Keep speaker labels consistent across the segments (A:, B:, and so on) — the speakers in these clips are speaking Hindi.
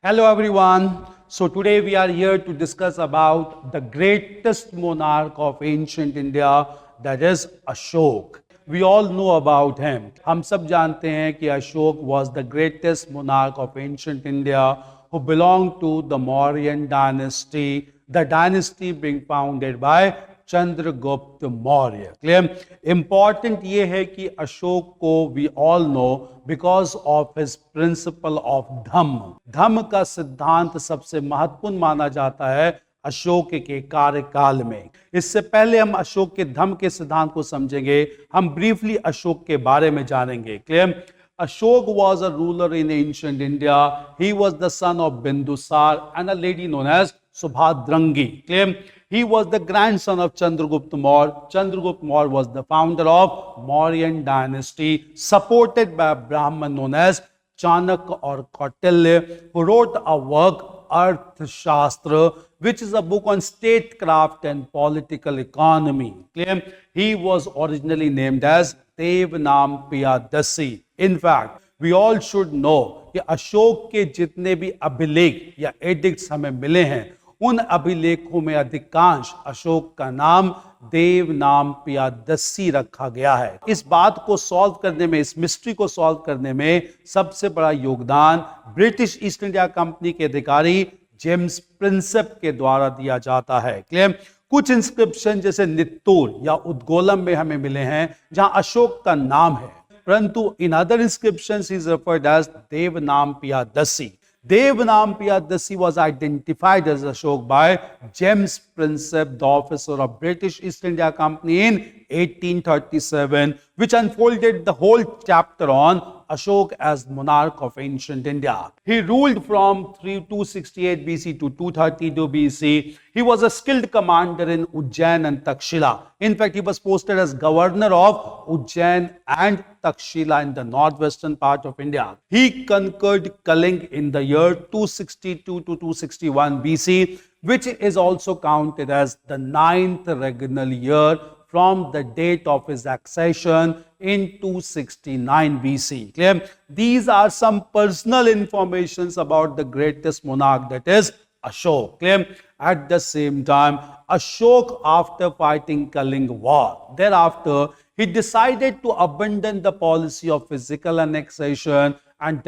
A: Hello everyone. So today we are here to discuss about the greatest monarch of ancient India, that is Ashok. We all know about him. हम सब जानते हैं कि Ashok was the greatest monarch of ancient India who belonged to the Mauryan dynasty, the dynasty being founded by Chandragupta Maurya. Clear. Important ये है कि अशोक को we all know because of his principle of Dhamma. धम्म का सिद्धांत सबसे महत्वपूर्ण माना जाता है अशोक के कार्यकाल में. इससे पहले हम अशोक के धम्म के सिद्धांत को समझेंगे, हम ब्रीफली अशोक के बारे में जानेंगे. Clear. Ashok was a ruler in ancient India. He was the son of Bindusar and a lady known as Subhadrangi. Clear? He was the grandson of Chandragupta Maurya. Chandragupta Maurya was the founder of Mauryan dynasty, supported by a Brahmin known as Chanakya or Kautilya, who wrote a work, Arthashastra, which is a book on statecraft and political economy. Clear? He was originally named as देवनामपियादसी. In fact, we all should know कि अशोक के जितने भी अभिलेख या एडिक्ट्स हमें मिले हैं, उन अभिलेखों में अधिकांश अशोक का नाम देवनामपियादसी रखा गया है. इस बात को सॉल्व करने में, इस मिस्ट्री को सॉल्व करने में सबसे बड़ा योगदान ब्रिटिश ईस्ट इंडिया कंपनी के अधिकारी जेम्स प्रिंसेप के द्वारा दिया जाता है. क्लियर. कुछ इंस्क्रिप्शन जैसे नित्तूर या उद्गोलम में हमें मिले हैं जहां अशोक का नाम है, परंतु in other inscriptions he is referred as Devanampiyadasi. Devanampiadasi was identified as Ashok by James Prinsep, the officer of British East India Company in 1837, which unfolded the whole chapter on Ashok as monarch of ancient India. He ruled from 268 BC to 232 BC. He was a skilled commander in Ujjain and Takshila. In fact, he was posted as governor of Ujjain and Takshila in the northwestern part of India. He conquered Kaling in the year 262 to 261 BC, which is also counted as the 9th regnal year from the date of his accession in 269 BC. Clear? These are some personal informations about the greatest monarch, that is Ashok. Clear? At the same time, Ashok, after fighting Kaling War, thereafter he decided to abandon the policy of physical annexation and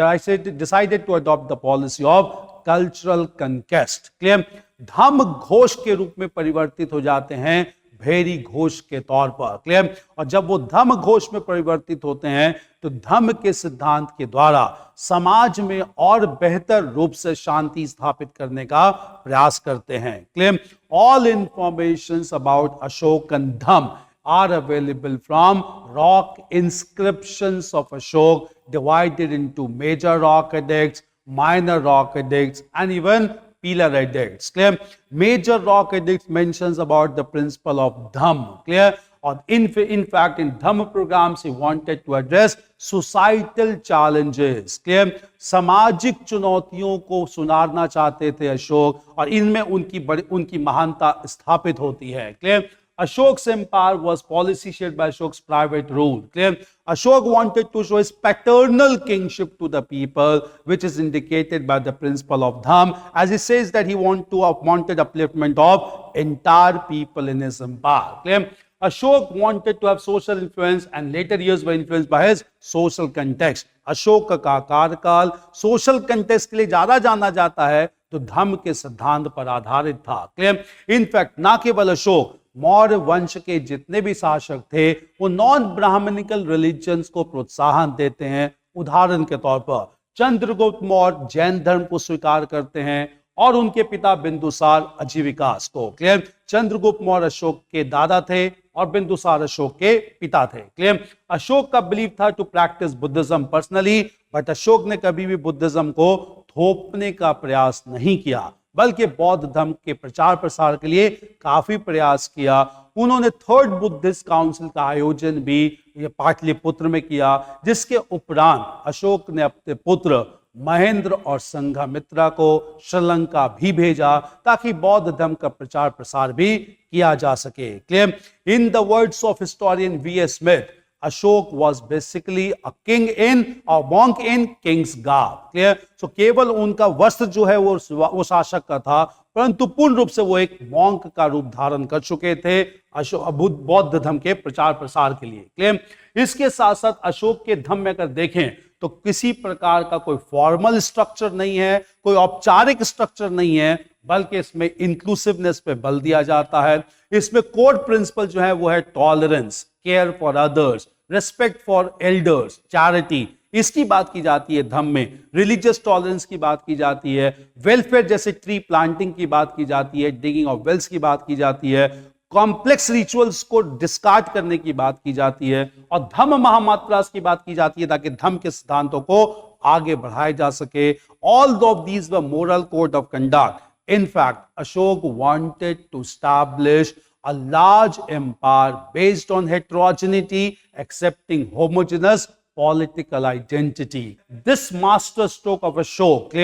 A: decided to adopt the policy of cultural conquest. Clear? धम्म घोष के रूप में परिवर्तित हो जाते हैं भेरी घोष के तौर पर. क्लियर. और जब वो धम्म घोष में परिवर्तित होते हैं तो धम्म के सिद्धांत के द्वारा समाज में और बेहतर रूप से शांति स्थापित करने का प्रयास करते हैं. Clear. All informations about Ashok and Dhamma are available from rock inscriptions of Ashok, divided into major rock edicts, minor rock edicts, and even pillar edicts. Clear? Major rock edicts mentions about the principle of Dhamm. Clear? Or in fact, in Dhamm programs, he wanted to address societal challenges. Clear? सामाजिक चुनौतियों को सुनारना चाहते थे अशोक, और इनमें उनकी महानता स्थापित होती है. Clear. Ashok's empire was policy shaped by Ashok's private rule. Clear? Ashok wanted to show his paternal kingship to the people, which is indicated by the principle of Dhamm, as he says that he wanted upliftment of entire people in his empire. Clear? Ashok wanted to have social influence, and later years were influenced by his social context. Ashok का कार्यकाल सोशल कंटेक्स्ट के लिए ज्यादा जाना जाता है, तो धम्म के सिद्धांत पर आधारित था. क्लियर. इनफैक्ट ना केवल अशोक, मौर्य वंश के जितने भी शासक थे वो नॉन ब्राह्मणिकल रिलीजन्स को प्रोत्साहन देते हैं. उदाहरण के तौर पर चंद्रगुप्त मौर्य जैन धर्म को स्वीकार करते हैं और उनके पिता बिंदुसार आजीविकास को. क्लियर. चंद्रगुप्त मौर्य अशोक के दादा थे और बिंदुसार अशोक के पिता थे. क्लियर. अशोक का बिलीव था to practice Buddhism personally, but Ashoka ने कभी भी बुद्धिज्म को थोपने का प्रयास नहीं किया, बल्कि बौद्ध धर्म के प्रचार प्रसार के लिए काफी प्रयास किया. उन्होंने थर्ड बुद्धिस्ट काउंसिल का आयोजन भी पाटलिपुत्र में किया, जिसके उपरांत अशोक ने अपने पुत्र महेंद्र और संघमित्रा को श्रीलंका भी भेजा ताकि बौद्ध धर्म का प्रचार प्रसार भी किया जा सके. Clear. In the words of historian V S Smith, Ashok was basically a king in और मॉन्क इन किंग्स गार्ब। क्लियर? सो केवल उनका वस्त्र जो है वो शासक का था, परंतु पूर्ण रूप से वो एक मॉन्क का रूप धारण कर चुके थे अशोक बौद्ध धर्म के प्रचार प्रसार के लिए। क्लियर? इसके साथ साथ अशोक के धर्म में अगर देखें तो किसी प्रकार का कोई फॉर्मल स्ट्रक्चर नहीं है, कोई औपचारिक स्ट्रक्चर नहीं है, बल्कि इसमें इंक्लूसिवनेस पे बल दिया जाता है। इसमें कोड प्रिंसिपल जो है वो है tolerance, care for others, respect for elders, charity, इसकी बात की जाती है धम्म में। रिलीजियस टॉलरेंस की बात की जाती है, वेलफेयर जैसे ट्री प्लांटिंग की बात की जाती है, डिगिंग ऑफ वेल्स की बात की जाती है, कॉम्प्लेक्स रिचुअल्स को डिस्कार्ड करने की बात की जाती है, और धम्म महामात्रास की बात की जाती है ताकि धम्म के सिद्धांतों को आगे बढ़ाया जा सके। All of these were moral code of conduct. In fact, Ashok wanted to establish a large empire based on heterogeneity, accepting homogeneous political identity. This master stroke of Ashok,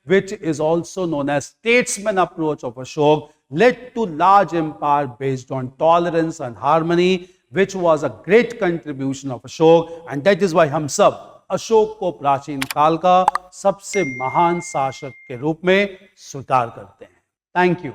A: which is also known as statesman approach of Ashok, led to large empire based on tolerance and harmony, which was a great contribution of Ashok, and that is why हम सब अशोक को प्राचीन काल का सबसे महान शासक के रूप में स्वीकार करते हैं। Thank you.